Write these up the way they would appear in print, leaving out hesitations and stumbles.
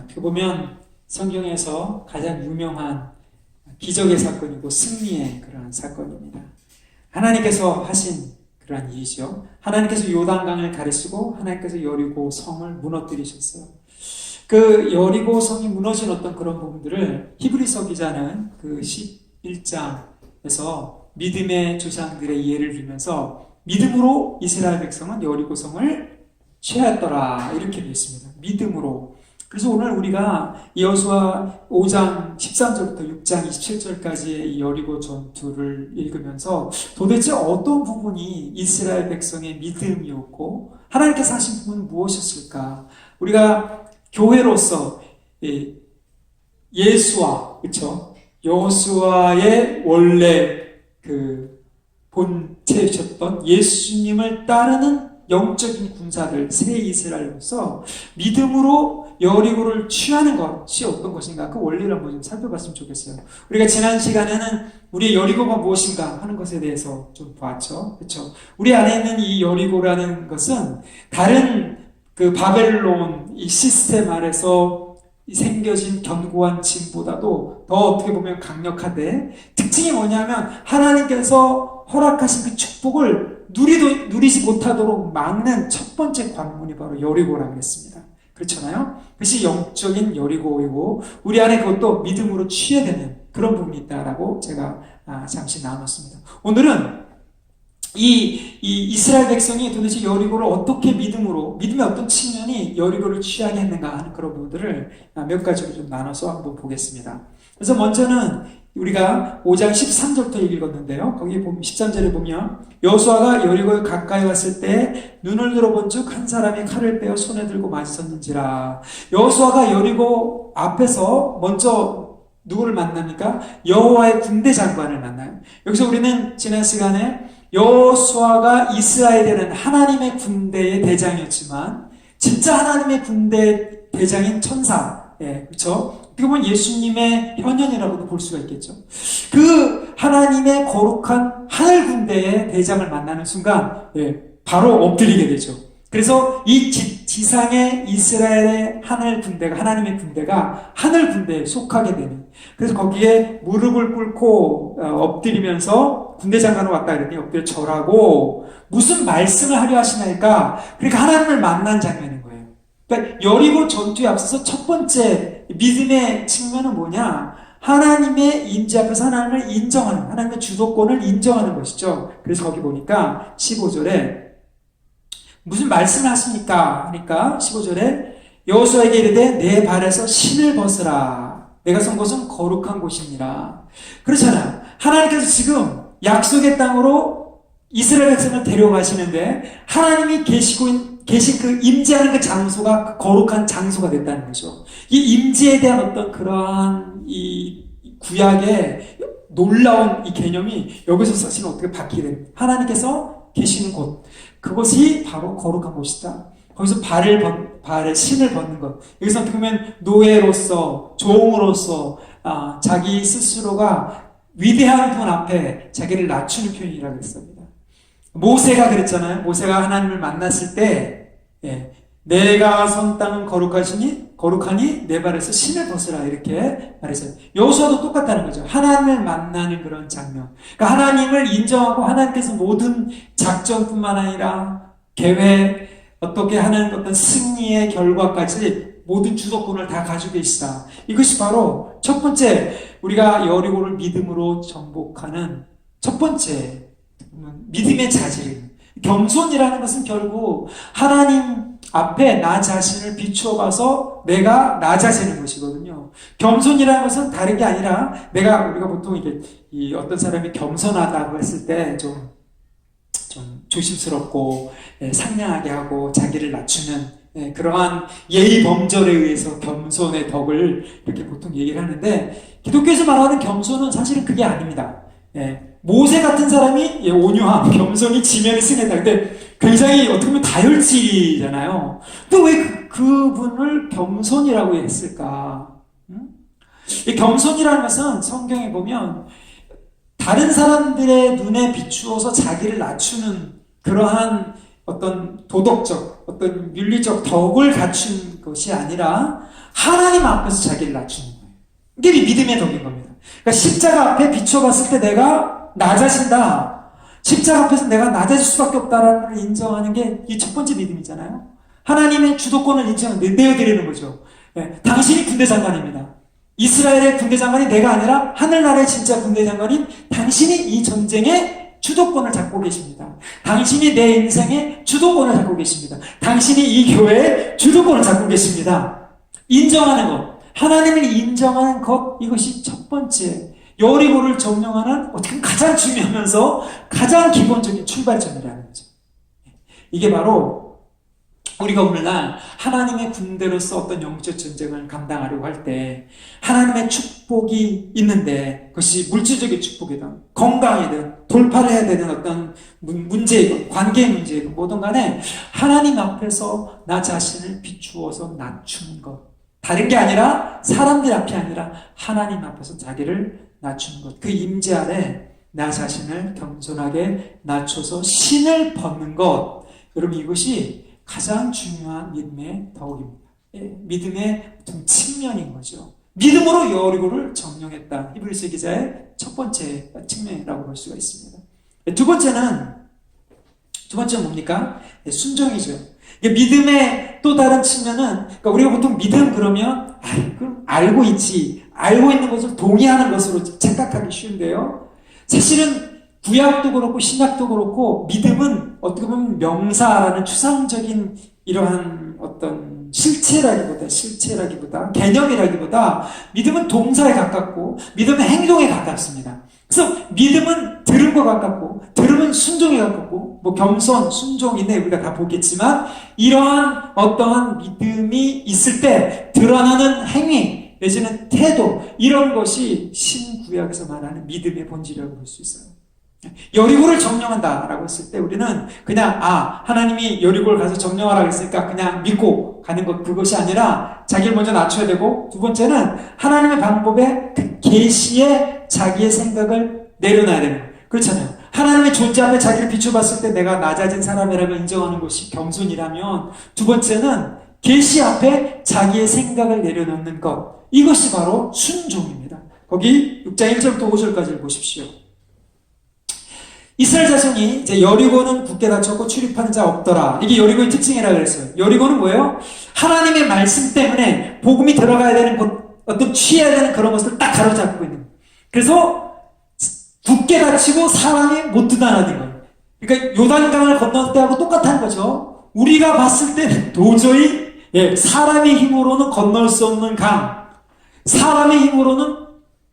어떻게 보면 성경에서 가장 유명한 기적의 사건이고 승리의 그러한 사건입니다. 하나님께서 하신 그러한 일이죠. 하나님께서 요단강을 가르치고 하나님께서 여리고 성을 무너뜨리셨어요. 그 여리고 성이 무너진 어떤 그런 부분들을 히브리서 기자는 그 11장에서 믿음의 조상들의 예를 들면서 믿음으로 이스라엘 백성은 여리고 성을 취하였더라 이렇게 되어 있습니다. 믿음으로. 그래서 오늘 우리가 여호수아 5장 13절부터 6장 27절까지의 이 여리고 전투를 읽으면서 도대체 어떤 부분이 이스라엘 백성의 믿음이었고 하나님께서 하신 부분은 무엇이었을까? 우리가 교회로서 예수와 그렇죠? 여호수아의 원래 그 본체이셨던 예수님을 따르는 영적인 군사들 새 이스라엘로서 믿음으로 여리고를 취하는 것이 어떤 것인가 그 원리를 한번 좀 살펴봤으면 좋겠어요. 우리가 지난 시간에는 우리의 여리고가 무엇인가 하는 것에 대해서 좀 봤죠. 그렇죠? 우리 안에 있는 이 여리고라는 것은 다른 그 바벨론 이 시스템 아래서 생겨진 견고한 짐보다도 더 어떻게 보면 강력한데 특징이 뭐냐면 하나님께서 허락하신 그 축복을 누리지 못하도록 막는 첫 번째 관문이 바로 여리고라고 했습니다. 그렇잖아요? 그것이 영적인 여리고이고 우리 안에 그것도 믿음으로 취해야 되는 그런 부분이 있다라고 제가 잠시 나눴습니다. 오늘은 이 이스라엘 백성이 도대체 여리고를 어떻게 믿음의 어떤 측면이 여리고를 취하게 했는가 하는 그런 부분들을 몇 가지로 좀 나눠서 한번 보겠습니다. 그래서 먼저는 우리가 5장 13절부터 읽었는데요. 거기 13절에 보면 여호수아가 여리고에 가까이 왔을 때 눈을 들어본 즉 한 사람이 칼을 빼어 손에 들고 맞섰는지라. 여호수아가 여리고 앞에서 먼저 누구를 만납니까? 여호와의 군대 장관을 만나요. 여기서 우리는 지난 시간에 여호수아가 이스라엘에는 하나님의 군대의 대장이었지만 진짜 하나님의 군대 대장인 천사, 그렇죠? 어떻게 보면 예수님의 현현이라고도 볼 수가 있겠죠. 그 하나님의 거룩한 하늘 군대의 대장을 만나는 순간, 바로 엎드리게 되죠. 그래서 이 지상의 이스라엘의 하늘 군대가, 하나님의 군대가 하늘 군대에 속하게 되는. 그래서 거기에 무릎을 꿇고 엎드리면서 군대 장관으로 왔다 그랬더니 엎드려 절하고 무슨 말씀을 하려 하시나이까? 그러니까 하나님을 만난 장면인 거예요. 그러니까 여리고 전투에 앞서서 첫 번째 믿음의 측면은 뭐냐? 하나님의 임재 앞에서 하나님을 인정하는, 하나님의 주도권을 인정하는 것이죠. 그래서 거기 보니까 15절에 무슨 말씀을 하십니까? 하니까 15절에 여호수아에게 이르되 내 발에서 신을 벗으라. 내가 선 곳은 거룩한 곳이니라. 그렇잖아요. 하나님께서 지금 약속의 땅으로 이스라엘 백성을 데려가시는데 하나님이 계신 그 임재하는 그 장소가 그 거룩한 장소가 됐다는 거죠. 이 임재에 대한 어떤 그러한 이 구약의 놀라운 이 개념이 여기서 사실 어떻게 바뀌게 됩니다. 하나님께서 계시는 곳, 그것이 바로 거룩한 곳이다. 거기서 발에 신을 벗는 것. 여기서 어떻게 보면 노예로서, 종으로서, 자기 스스로가 위대한 분 앞에 자기를 낮추는 표현이라고 했습니다. 모세가 그랬잖아요. 모세가 하나님을 만났을 때, 내가 선 땅은 거룩하니 내 발에서 신을 벗으라 이렇게 말했어요. 여호수아도 똑같다는 거죠. 하나님을 만나는 그런 장면. 그러니까 하나님을 인정하고 하나님께서 모든 작전뿐만 아니라 계획, 어떻게 하는 어떤 승리의 결과까지 모든 주도권을 다 가지고 계시다. 이것이 바로 첫 번째 우리가 여리고를 믿음으로 정복하는 첫 번째 믿음의 자질입니다. 겸손이라는 것은 결국 하나님 앞에 나 자신을 비추어 봐서 내가 낮아지는 것이거든요. 겸손이라는 것은 다른 게 아니라 우리가 보통 이게 어떤 사람이 겸손하다고 했을 때 좀 조심스럽고 상냥하게 하고 자기를 낮추는 그러한 예의 범절에 의해서 겸손의 덕을 이렇게 보통 얘기를 하는데 기독교에서 말하는 겸손은 사실은 그게 아닙니다. 모세 같은 사람이 온유함, 겸손이 지면에 승했다. 근데 굉장히 어떻게 보면 다혈질이잖아요. 또 왜 그분을 겸손이라고 했을까? 이 겸손이라는 것은 성경에 보면 다른 사람들의 눈에 비추어서 자기를 낮추는 그러한 어떤 도덕적, 어떤 윤리적 덕을 갖춘 것이 아니라 하나님 앞에서 자기를 낮추는 거예요. 이게 믿음의 덕인 겁니다. 그러니까 십자가 앞에 비춰봤을 때 내가 낮아진다. 십자가 앞에서 내가 낮아질 수밖에 없다라는 걸 인정하는 게 이 첫 번째 믿음이잖아요. 하나님의 주도권을 내어드리는 거죠. 예, 당신이 군대 장관입니다. 이스라엘의 군대 장관이 내가 아니라 하늘나라의 진짜 군대 장관인 당신이 이 전쟁의 주도권을 잡고 계십니다. 당신이 내 인생의 주도권을 잡고 계십니다. 당신이 이 교회의 주도권을 잡고 계십니다. 인정하는 것, 하나님을 인정하는 것, 이것이 첫 번째 여리고를 점령하는 어떻게 보면 가장 중요하면서 가장 기본적인 출발점이라는 거죠. 이게 바로 우리가 오늘날 하나님의 군대로서 어떤 영적 전쟁을 감당하려고 할 때 하나님의 축복이 있는데 그것이 물질적인 축복이든 건강이든 돌파를 해야 되는 어떤 문제이든 관계의 문제이든 뭐든 간에 하나님 앞에서 나 자신을 비추어서 낮추는 것, 다른 게 아니라 사람들 앞이 아니라 하나님 앞에서 자기를 낮추는 것, 그 임재 아래 나 자신을 겸손하게 낮춰서 신을 벗는 것, 여러분 이것이 가장 중요한 믿음의 덕입니다. 믿음의 어떤 측면인 거죠. 믿음으로 여리고를 점령했다. 히브리서 기자의 첫 번째 측면이라고 볼 수가 있습니다. 두 번째는 뭡니까? 순종이죠. 믿음의 또 다른 측면은, 그러니까 우리가 보통 믿음 그러면 그럼 알고 있지, 알고 있는 것을 동의하는 것으로 착각하기 쉬운데요. 사실은 구약도 그렇고 신약도 그렇고 믿음은 어떻게 보면 명사라는 추상적인 이러한 어떤 실체라기보다 개념이라기보다 믿음은 동사에 가깝고 믿음은 행동에 가깝습니다. 그래서 믿음은 들음과 가깝고 들음은 순종에 가깝고 뭐 겸손, 순종인데 우리가 다 보겠지만 이러한 어떠한 믿음이 있을 때 드러나는 행위 내지는 태도, 이런 것이 신구약에서 말하는 믿음의 본질이라고 볼 수 있어요. 여리고를 점령한다라고 했을 때 우리는 그냥 하나님이 여리고를 가서 점령하라고 했으니까 그냥 믿고 가는 것, 그것이 아니라 자기를 먼저 낮춰야 되고, 두 번째는 하나님의 방법에 그 계시에 자기의 생각을 내려놔야 되는 거예요. 그렇잖아요. 하나님의 존재 앞에 자기를 비춰봤을 때 내가 낮아진 사람이라고 인정하는 것이 겸손이라면, 두 번째는 계시 앞에 자기의 생각을 내려놓는 것, 이것이 바로 순종입니다. 거기 6장 1절부터 5절까지를 보십시오. 이스라엘 자손이 이제 여리고는 굳게 닫혔고 출입하는 자 없더라. 이게 여리고의 특징이라고 그랬어요. 여리고는 뭐예요? 하나님의 말씀 때문에 복음이 들어가야 되는 것, 어떤 취해야 되는 그런 것을 딱 가로잡고 있는 거예요. 그래서 굳게 닫히고 사람이 못 드나드는 거예요. 그러니까 요단강을 건널 때하고 똑같은 거죠. 우리가 봤을 때는 도저히 사람의 힘으로는 건널 수 없는 강, 사람의 힘으로는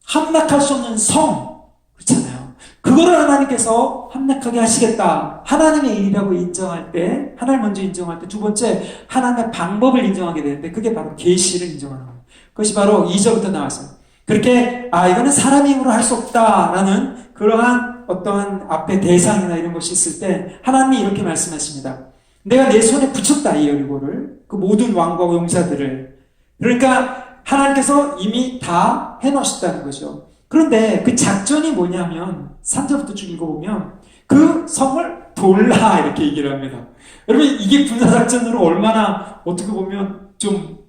함락할 수 없는 성, 그렇잖아요. 그거를 하나님께서 함락하게 하시겠다. 하나님의 일이라고 인정할 때, 하나님 먼저 인정할 때, 두 번째 하나님의 방법을 인정하게 되는데 그게 바로 계시를 인정하는 거예요. 그것이 바로 2절부터 나왔어요. 그렇게 이거는 사람의 힘으로 할 수 없다라는 그러한 어떠한 앞에 대상이나 이런 것이 있을 때 하나님이 이렇게 말씀하십니다. 내가 내 손에 붙였다, 이 여리고를, 그 모든 왕과 용사들을. 그러니까 하나님께서 이미 다 해놓으셨다는 거죠. 그런데 그 작전이 뭐냐면 3절부터 쭉 읽어보면 그 성을 돌라, 이렇게 얘기를 합니다. 여러분, 이게 군사작전으로 얼마나 어떻게 보면 좀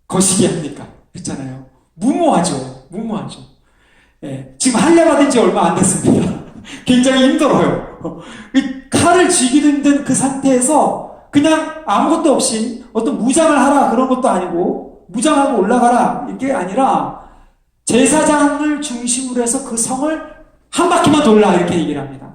거시기 합니까? 그렇잖아요. 무모하죠. 지금 할례 받은 지 얼마 안 됐습니다. 굉장히 힘들어요. 칼을 쥐기도 힘든 그 상태에서 그냥 아무것도 없이 어떤 무장을 하라 그런 것도 아니고, 무장하고 올라가라 이게 아니라 제사장을 중심으로 해서 그 성을 한 바퀴만 돌라, 이렇게 얘기를 합니다.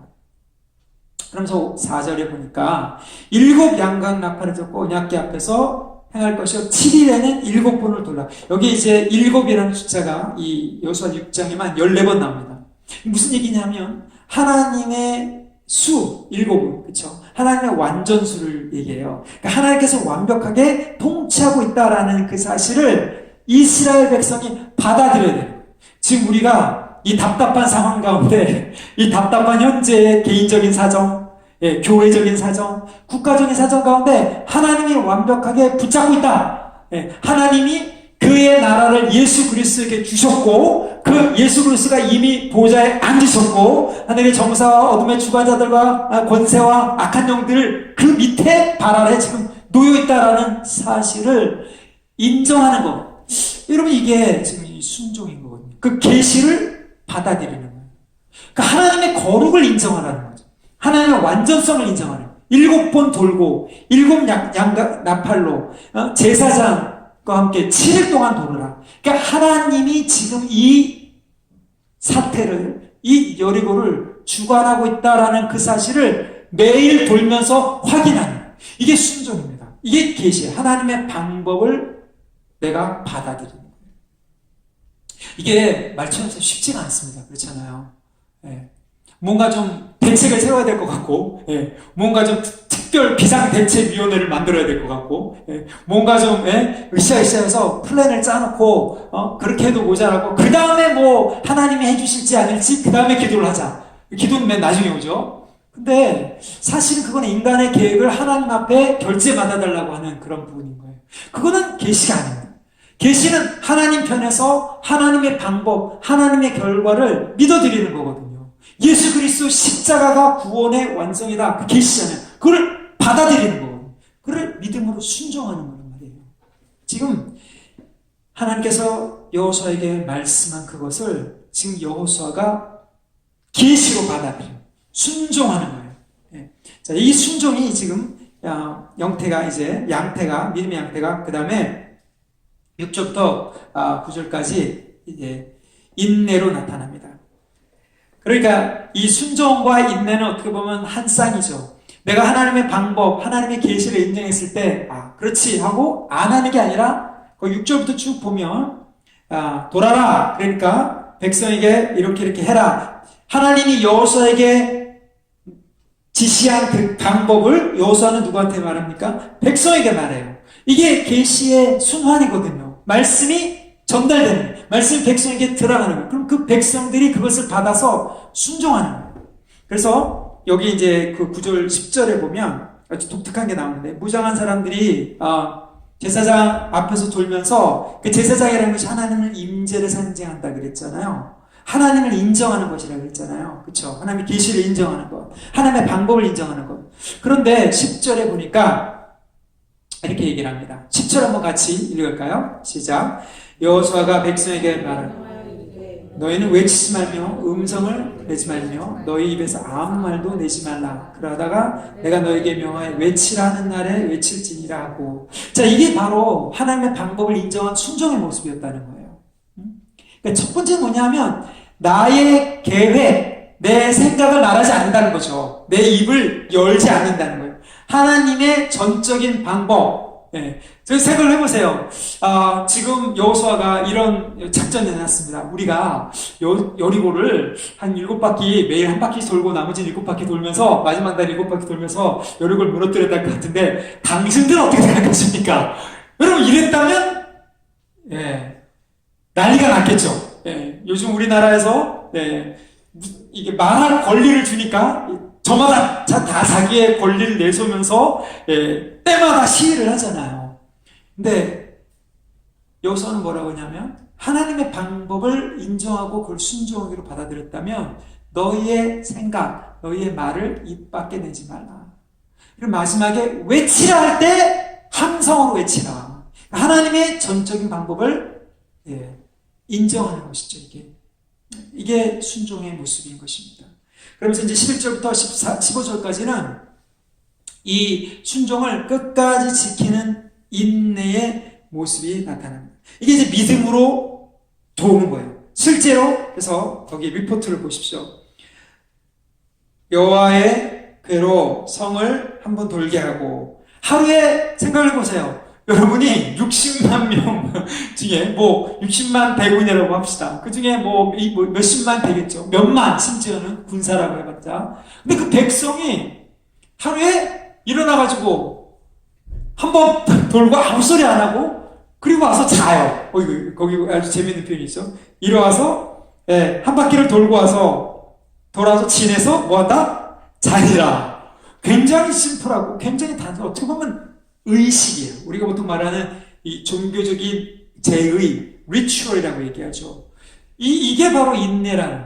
그러면서 4절에 보니까 7 양각 나팔을 젓고 언약궤 앞에서 행할 것이요 7일에는 7번을 돌라. 여기 이제 7이라는 숫자가 이 여호수아 6장에만 14번 나옵니다. 무슨 얘기냐면 하나님의 수 7은, 그렇죠? 하나님의 완전수를 얘기해요. 그러니까 하나님께서 완벽하게 통치하고 있다라는 그 사실을 이스라엘 백성이 받아들여야 돼요. 지금 우리가 이 답답한 상황 가운데, 이 답답한 현재의 개인적인 사정, 교회적인 사정, 국가적인 사정 가운데 하나님이 완벽하게 붙잡고 있다. 하나님이 그의 나라를 예수 그리스도에게 주셨고, 그 예수 그리스도가 이미 보좌에 앉으셨고, 하늘의 정사와 어둠의 주관자들과 권세와 악한 영들 그 밑에 발 아래 지금 놓여있다라는 사실을 인정하는 것, 여러분 이게 지금 이 순종인 거거든요. 그 계시를 받아들이는 거예요. 그러니까 하나님의 거룩을 인정하라는 거죠. 하나님의 완전성을 인정하는 거예요. 7번 돌고 7 나팔로 제사장과 함께 7일 동안 돌으라. 그러니까 하나님이 지금 이 사태를, 이 여리고를 주관하고 있다라는 그 사실을 매일 돌면서 확인하는, 이게 순종입니다. 이게 계시예요. 하나님의 방법을 내가 받아들이는 거예요. 이게 말처럼 쉽지가 않습니다. 그렇잖아요. 예. 뭔가 좀 대책을 세워야 될 것 같고, 예. 뭔가 좀 특별 비상대책위원회를 만들어야 될 것 같고, 예. 뭔가 좀 으쌰으쌰해서 플랜을 짜놓고 그렇게 해도 모자라고, 그 다음에 뭐 하나님이 해주실지 아닐지 그 다음에 기도를 하자. 기도는 맨 나중에 오죠. 근데 사실은 그건 인간의 계획을 하나님 앞에 결제 받아달라고 하는 그런 부분인 거예요. 그거는 계시가 아닙니다. 계시는 하나님 편에서 하나님의 방법, 하나님의 결과를 믿어드리는 거거든요. 예수 그리스도 십자가가 구원의 완성이다. 그 계시잖아요. 그걸 받아들이는 거거든요. 그걸 믿음으로 순종하는 거란 말이에요. 지금 하나님께서 여호수아에게 말씀한 그것을 지금 여호수아가 계시로 받아들여요. 순종하는 거예요. 예. 자, 이 순종이 지금 영태가 이제 양태가, 믿음의 양태가, 그 다음에 6절부터 9절까지 이제 인내로 나타납니다. 그러니까 이 순종과 인내는 어떻게 보면 한 쌍이죠. 내가 하나님의 방법, 하나님의 계시를 인정했을 때 그렇지 하고 안 하는 게 아니라 그 6절부터 쭉 보면 돌아라. 그러니까 백성에게 이렇게 해라. 하나님이 여호수아에게 지시한 그 방법을 여호수아는 누구한테 말합니까? 백성에게 말해요. 이게 계시의 순환이거든요. 말씀이 전달되는 거예요. 말씀이 백성에게 들어가는 거예요. 그럼 그 백성들이 그것을 받아서 순종하는 거예요. 그래서 여기 이제 그 9절 10절에 보면 아주 독특한 게 나오는데, 무장한 사람들이 제사장 앞에서 돌면서, 그 제사장이라는 것이 하나님의 임재를 상징한다 그랬잖아요. 하나님을 인정하는 것이라고 했잖아요. 그렇죠? 하나님의 계시를 인정하는 것, 하나님의 방법을 인정하는 것. 그런데 10절에 보니까 이렇게 얘기를 합니다. 10절 한번 같이 읽을까요? 시작. 여호수아가 백성에게 말하노라. 너희는 외치지 말며 음성을 내지 말며 너희 입에서 아무 말도 내지 말라. 그러다가 내가 너에게 명하여 외치라는 날에 외칠지니라 하고. 자, 이게 바로 하나님의 방법을 인정한 순종의 모습이었다는 거예요. 그러니까 첫 번째는 뭐냐면 나의 계획, 내 생각을 말하지 않는다는 거죠. 내 입을 열지 않는다는 거예요. 하나님의 전적인 방법. 네. 생각을 해보세요. 지금 여호수아가 이런 작전을 해놨습니다. 우리가 여리고를 한 7바퀴, 매일 한 바퀴 돌고 나머지 7바퀴 돌면서, 마지막 날 7바퀴 돌면서 여리고를 무너뜨려야 될 것 같은데, 당신들은 어떻게 생각하십니까? 여러분, 이랬다면, 난리가 났겠죠. 요즘 우리나라에서, 이게 말할 권리를 주니까, 저마다 다 자기의 권리를 내세우면서 때마다 시위를 하잖아요. 근데 여호수아는 뭐라고 하냐면, 하나님의 방법을 인정하고 그걸 순종하기로 받아들였다면 너희의 생각, 너희의 말을 입 밖에 내지 말라. 그리고 마지막에 외치라 할 때 함성으로 외치라. 하나님의 전적인 방법을 인정하는 것이죠. 이게 순종의 모습인 것입니다. 그러면서 이제 11절부터 15절까지는 이 순종을 끝까지 지키는 인내의 모습이 나타납니다. 이게 이제 믿음으로 도우는 거예요. 실제로, 그래서 거기 리포트를 보십시오. 여호와의 궤로 성을 한번 돌게 하고, 하루에 생각을 해보세요. 여러분이 60만 명 중에 60만 대군이라고 합시다. 그 중에 몇십만 되겠죠. 몇만, 심지어는 군사라고 해봤자. 근데 그 백성이 하루에 일어나가지고 한번 돌고 아무 소리 안 하고, 그리고 와서 자요. 거기 아주 재밌는 표현이 있어. 일어나서 한 바퀴를 돌아서 지내서 뭐한다? 자리라. 굉장히 심플하고 굉장히 어떻게 보면 의식이에요. 우리가 보통 말하는 이 종교적인 제의, 리추얼이라고 얘기하죠. 이게 바로 인내라는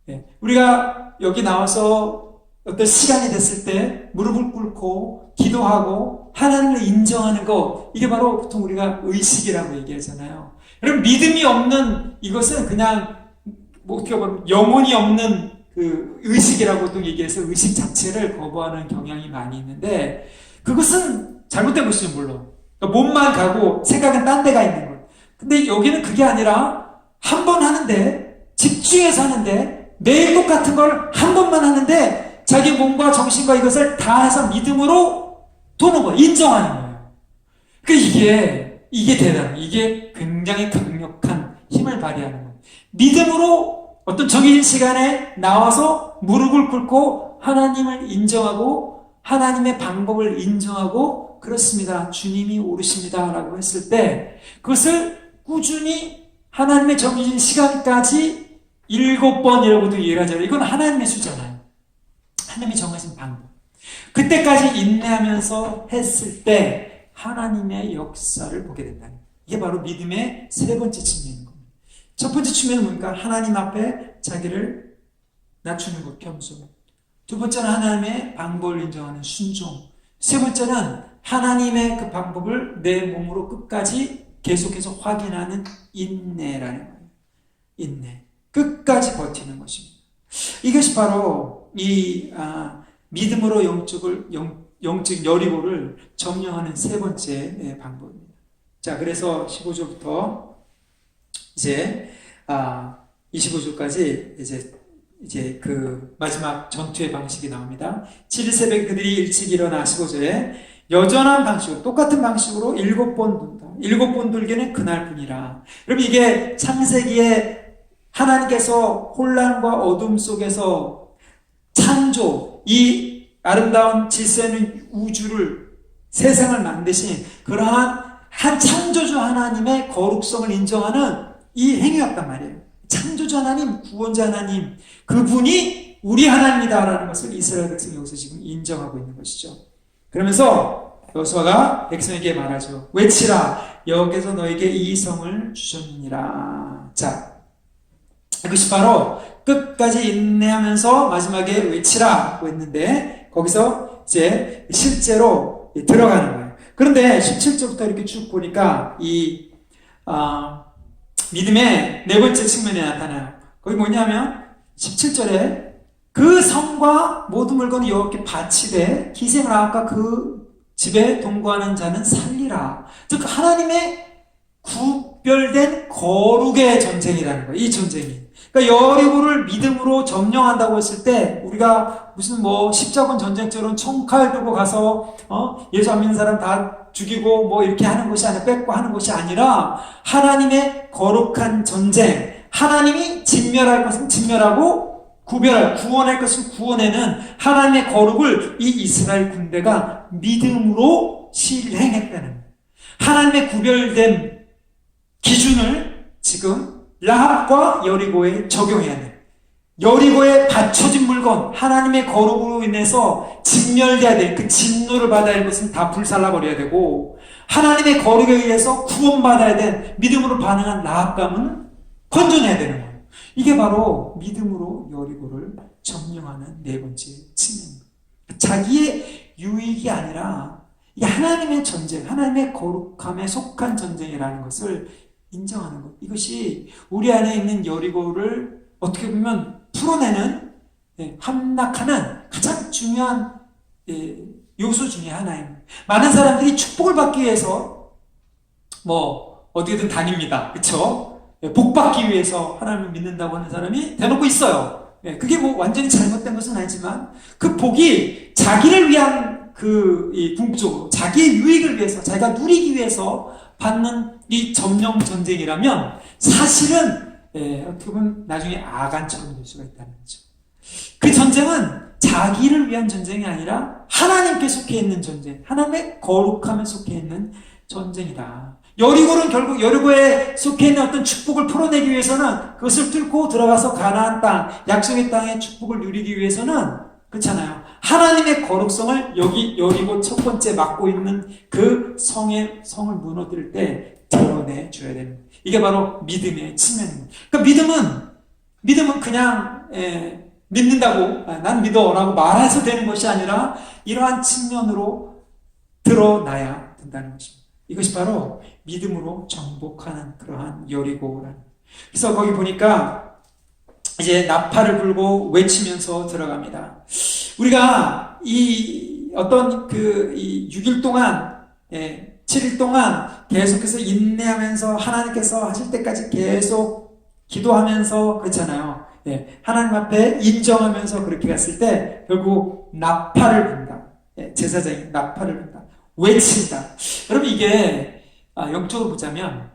거예요. 우리가 여기 나와서 어떤 시간이 됐을 때 무릎을 꿇고 기도하고 하나님을 인정하는 것, 이게 바로 보통 우리가 의식이라고 얘기하잖아요. 여러분, 믿음이 없는 이것은 그냥 뭐 어떻게 보면 영혼이 없는 그 의식이라고도 얘기해서 의식 자체를 거부하는 경향이 많이 있는데, 그것은 잘못된 것이죠, 물론. 그러니까 몸만 가고 생각은 딴 데가 있는 것. 근데 여기는 그게 아니라 한 번 하는데, 집중해서 하는데, 매일 똑같은 걸 한 번만 하는데 자기 몸과 정신과 이것을 다해서 믿음으로 도는 거예요. 인정하는 거예요. 그러니까 이게 대단해요. 이게 굉장히 강력한 힘을 발휘하는 거예요. 믿음으로 어떤 정해진 시간에 나와서 무릎을 꿇고 하나님을 인정하고 하나님의 방법을 인정하고, 그렇습니다, 주님이 옳으십니다 라고 했을 때 그것을 꾸준히 하나님의 정해진 시간까지 7번이라고도 이해를 하잖아요. 이건 하나님의 수잖아요. 하나님이 정하신 방법. 그때까지 인내하면서 했을 때 하나님의 역사를 보게 된다는 거예요. 이게 바로 믿음의 세 번째 측면인 겁니다. 첫 번째 측면은 뭡니까? 하나님 앞에 자기를 낮추는 것, 겸손. 두 번째는 하나님의 방법을 인정하는 순종. 세 번째는 하나님의 그 방법을 내 몸으로 끝까지 계속해서 확인하는 인내라는 거예요. 인내. 끝까지 버티는 것입니다. 이것이 바로 이 믿음으로 영적 여리고를 점령하는 세 번째 방법입니다. 자, 그래서 15절부터 이제 25절까지 이제 그 마지막 전투의 방식이 나옵니다. 7일 새벽에 그들이 일찍 일어나 15절에 여전한 방식으로, 똑같은 방식으로 7번 돈다. 7번 돌기는 그날뿐이라. 여러분, 이게 창세기에 하나님께서 혼란과 어둠 속에서 창조, 이 아름다운 질서 있는 우주를, 세상을 만드신 그러한 한 창조주 하나님의 거룩성을 인정하는 이 행위였단 말이에요. 창조주 하나님, 구원자 하나님, 그분이 우리 하나님이다라는 것을 이스라엘 백성이 여기서 지금 인정하고 있는 것이죠. 그러면서 여호수아가 백성에게 말하죠. 외치라, 여호와께서 너에게 이 성을 주셨느니라. 자, 이것이 바로 끝까지 인내하면서 마지막에 외치라고 했는데, 거기서 이제 실제로 들어가는 거예요. 그런데 17절부터 이렇게 쭉 보니까 이 믿음의 네 번째 측면이 나타나요. 거기 뭐냐면 17절에 그 성과 모든 물건이 여호와께 바치되 기생을 아까 그 집에 동거하는 자는 살리라. 즉 하나님의 구별된 거룩의 전쟁이라는 거예요. 이 전쟁이. 그러니까 여리고를 믿음으로 점령한다고 했을 때 우리가 무슨 뭐 십자군 전쟁처럼 총칼 들고 가서 예수 안 믿는 사람 다 죽이고 뭐 이렇게 하는 것이 아니라 뺏고 하는 것이 아니라 하나님의 거룩한 전쟁, 하나님이 진멸할 것은 진멸하고 구원할 것은 구원해는 하나님의 거룩을 이 이스라엘 군대가 믿음으로 실행했다는 거예요. 하나님의 구별된 기준을 지금 라합과 여리고에 적용해야 돼. 여리고에 바쳐진 물건, 하나님의 거룩으로 인해서 진멸돼야 돼. 그 진노를 받아야 할 것은 다 불살라버려야 되고, 하나님의 거룩에 의해서 구원받아야 된 믿음으로 반응한 라합감은 건져내야 되는 거예요. 이게 바로 믿음으로 여리고를 점령하는 네 번째 측면입니다. 자기의 유익이 아니라 이게 하나님의 전쟁, 하나님의 거룩함에 속한 전쟁이라는 것을 인정하는 것. 이것이 우리 안에 있는 여리고를 어떻게 보면 풀어내는, 함락하는 가장 중요한 요소 중에 하나입니다. 많은 사람들이 축복을 받기 위해서 뭐 어디든 다닙니다. 그렇죠? 복 받기 위해서 하나님을 믿는다고 하는 사람이 대놓고 있어요. 그게 뭐 완전히 잘못된 것은 아니지만 그 복이 자기를 위한 궁극적으로 자기의 유익을 위해서, 자기가 누리기 위해서 받는 이 점령 전쟁이라면 사실은 어떻게 보면 나중에 아간처럼 될 수가 있다는 거죠. 그 전쟁은 자기를 위한 전쟁이 아니라 하나님께 속해 있는 전쟁, 하나님의 거룩함에 속해 있는 전쟁이다. 여리고는 결국 여리고에 속해 있는 어떤 축복을 풀어내기 위해서는, 그것을 뚫고 들어가서 가나안 땅, 약속의 땅의 축복을 누리기 위해서는, 그렇잖아요, 하나님의 거룩성을 여기 여리고 첫 번째 맡고 있는 그 성을 무너뜨릴 때 드러내줘야 되는 거예요. 이게 바로 믿음의 측면입니다. 그러니까 믿음은 그냥 믿는다고, 난 믿어라고 말해서 되는 것이 아니라 이러한 측면으로 드러나야 된다는 것입니다. 이것이 바로 믿음으로 정복하는 그러한 여리고라는. 그래서 거기 보니까 이제 나팔을 불고 외치면서 들어갑니다. 우리가 이 어떤 이 6일 동안, 7일 동안 계속해서 인내하면서 하나님께서 하실 때까지 계속 기도하면서 그렇잖아요. 하나님 앞에 인정하면서 그렇게 갔을 때 결국 나팔을 분다. 제사장이 나팔을 분다. 외친다. 여러분 이게 영적으로 보자면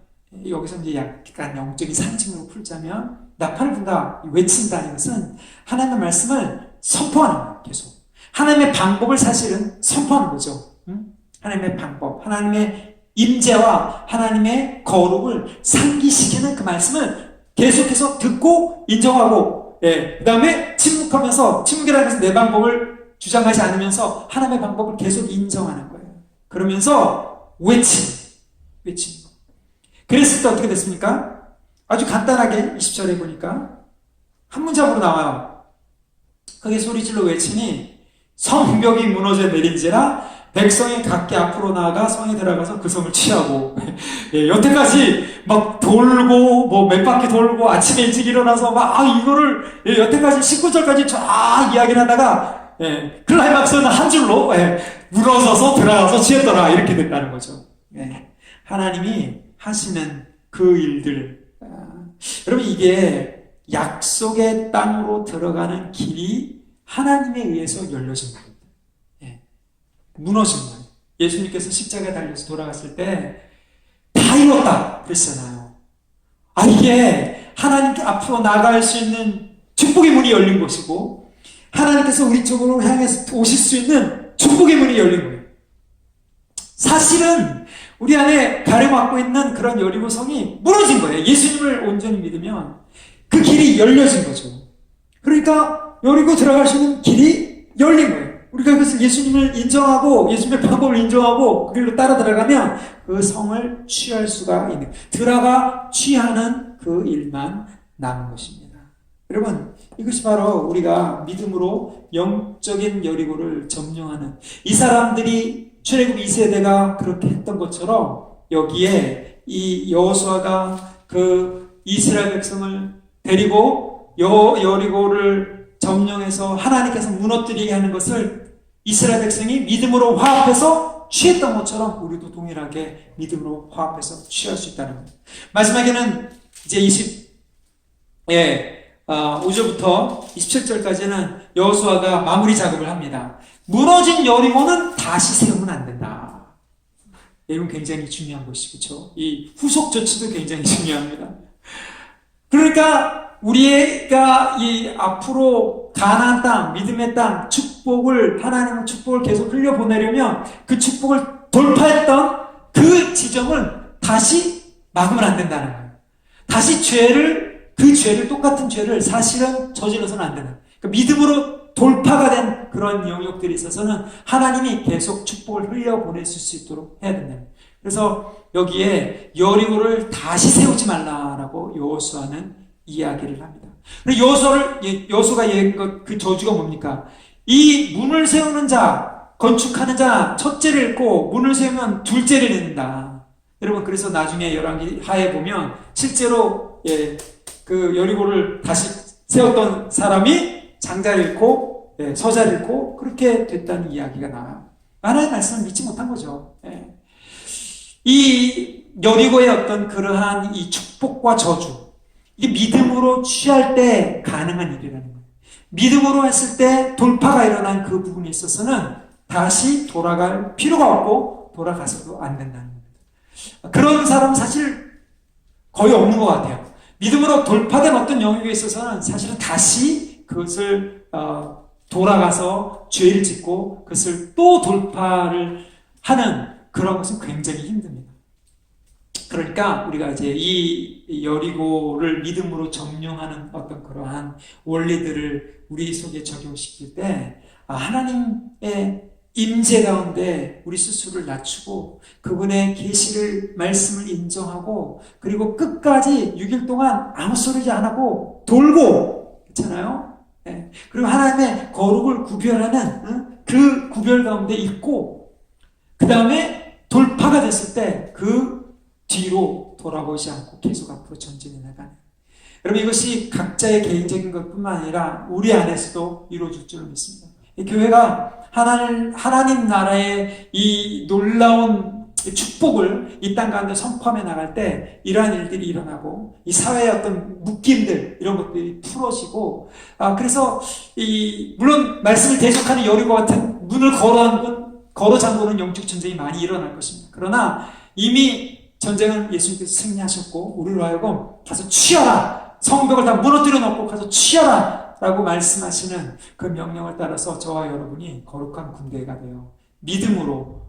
여기서 이제 약간 영적인 상징으로 풀자면 나팔을 분다, 외친다 이것은 하나님의 말씀을 선포하는 거예요. 계속 하나님의 방법을 사실은 선포하는 거죠. 하나님의 방법, 하나님의 임재와 하나님의 거룩을 상기시키는 그 말씀을 계속해서 듣고 인정하고, 그 다음에 침묵하면서, 침묵이라고 해서 내 방법을 주장하지 않으면서 하나님의 방법을 계속 인정하는 거예요. 그러면서 외치는 거. 그랬을 때 어떻게 됐습니까? 아주 간단하게 20절에 보니까 한 문장으로 나와요. 그게 소리질러 외치니 성벽이 무너져 내린지라 백성이 각기 앞으로 나아가 성에 들어가서 그 성을 취하고, 여태까지 막 돌고 몇 바퀴 돌고 아침에 일찍 일어나서 이거를 여태까지 19절까지 쫙 이야기를 하다가 클라이막스는 한 줄로 무너져서 들어가서 취했더라 이렇게 됐다는 거죠. 하나님이 하시는 그 일들, 여러분 이게 약속의 땅으로 들어가는 길이 하나님에 의해서 열려진 겁니다. 무너진 거예요. 예수님께서 십자가에 달려서 돌아갔을 때 다 이뤘다 그랬잖아요. 이게 하나님 앞으로 나갈 수 있는 축복의 문이 열린 것이고 하나님께서 우리 쪽으로 향해서 오실 수 있는 축복의 문이 열린 거예요. 사실은 우리 안에 가려막고 있는 그런 여리고성이 무너진 거예요. 예수님을 온전히 믿으면 그 길이 열려진 거죠. 그러니까 여리고 들어갈 수 있는 길이 열린 거예요. 우리가 그것을 예수님을 인정하고 예수님의 방법을 인정하고 그 길로 따라 들어가면 그 성을 취할 수가 있는, 들어가 취하는 그 일만 남은 것입니다. 여러분 이것이 바로 우리가 믿음으로 영적인 여리고를 점령하는, 이 사람들이 출애굽 2세대가 그렇게 했던 것처럼 여기에 이 여호수아가 그 이스라엘 백성을 데리고 여리고를 점령해서 하나님께서 무너뜨리게 하는 것을 이스라엘 백성이 믿음으로 화합해서 취했던 것처럼 우리도 동일하게 믿음으로 화합해서 취할 수 있다는 겁니다. 마지막에는 이제 5절부터 27절까지는 여호수아가 마무리 작업을 합니다. 무너진 여리고는 다시 세우면 안 된다. 이건 굉장히 중요한 것이죠. 그렇죠? 이 후속 조치도 굉장히 중요합니다. 그러니까 우리가 이 앞으로 가나안 땅, 믿음의 땅, 축복을, 하나님의 축복을 계속 흘려보내려면 그 축복을 돌파했던 그 지점을 다시 막으면 안 된다는 거예요. 다시 그 죄를, 똑같은 죄를 사실은 저질러서는 안 되는 거예요. 그러니까 믿음으로 돌파가 된 그런 영역들이 있어서는 하나님이 계속 축복을 흘려보내실 수 있도록 해야 된다. 그래서 여기에 여리고를 다시 세우지 말라라고 여호수아는 이야기를 합니다. 여호수가 그 저주가 뭡니까? 이 문을 세우는 자, 건축하는 자 첫째를 읽고 문을 세우면 둘째를 읽는다. 여러분 그래서 나중에 열왕기 하에 보면 실제로 그 여리고를 다시 세웠던 사람이 장자를 읽고 서자를 읽고 그렇게 됐다는 이야기가 나와요. 하나님의 말씀을 믿지 못한 거죠. 이 여리고의 어떤 그러한 이 축복과 저주, 이게 믿음으로 취할 때 가능한 일이라는 거예요. 믿음으로 했을 때 돌파가 일어난 그 부분에 있어서는 다시 돌아갈 필요가 없고 돌아가서도 안 된다는 겁니다. 그런 사람은 사실 거의 없는 것 같아요. 믿음으로 돌파된 어떤 영역에 있어서는 사실은 다시 그것을 돌아가서 죄를 짓고 그것을 또 돌파를 하는 그런 것은 굉장히 힘듭니다. 그러니까 우리가 이제 이 여리고를 믿음으로 점령하는 어떤 그러한 원리들을 우리 속에 적용시킬 때 하나님의 임재 가운데 우리 스스로를 낮추고 그분의 계시를 말씀을 인정하고 그리고 끝까지 6일 동안 아무 소리지 안 하고 돌고, 그렇잖아요. 예. 그리고 하나님의 거룩을 구별하는 그 구별 가운데 있고, 그 다음에 돌파가 됐을 때 그 뒤로 돌아보지 않고 계속 앞으로 전진해 나가는. 여러분, 이것이 각자의 개인적인 것뿐만 아니라 우리 안에서도 이루어질 줄 믿습니다. 이 교회가 하나님 나라의 이 놀라운 축복을 이 땅 가운데 선포하며 나갈 때 이러한 일들이 일어나고 이 사회의 어떤 묶임들 이런 것들이 풀어지고, 그래서 물론 말씀을 대적하는 여리고와 같은 문을 걸어 잠그는 영적 전쟁이 많이 일어날 것입니다. 그러나 이미 전쟁은 예수님께서 승리하셨고 우리로 하여금 가서 취하라, 성벽을 다 무너뜨려 놓고 가서 취하라 라고 말씀하시는 그 명령을 따라서 저와 여러분이 거룩한 군대가 되어 믿음으로,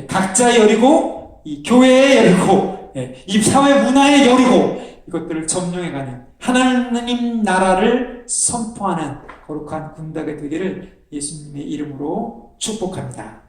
각자의 여리고, 이 교회의 여리고, 이 사회 문화의 여리고, 이것들을 점령해가는 하나님 나라를 선포하는 거룩한 군대가 되기를 예수님의 이름으로 축복합니다.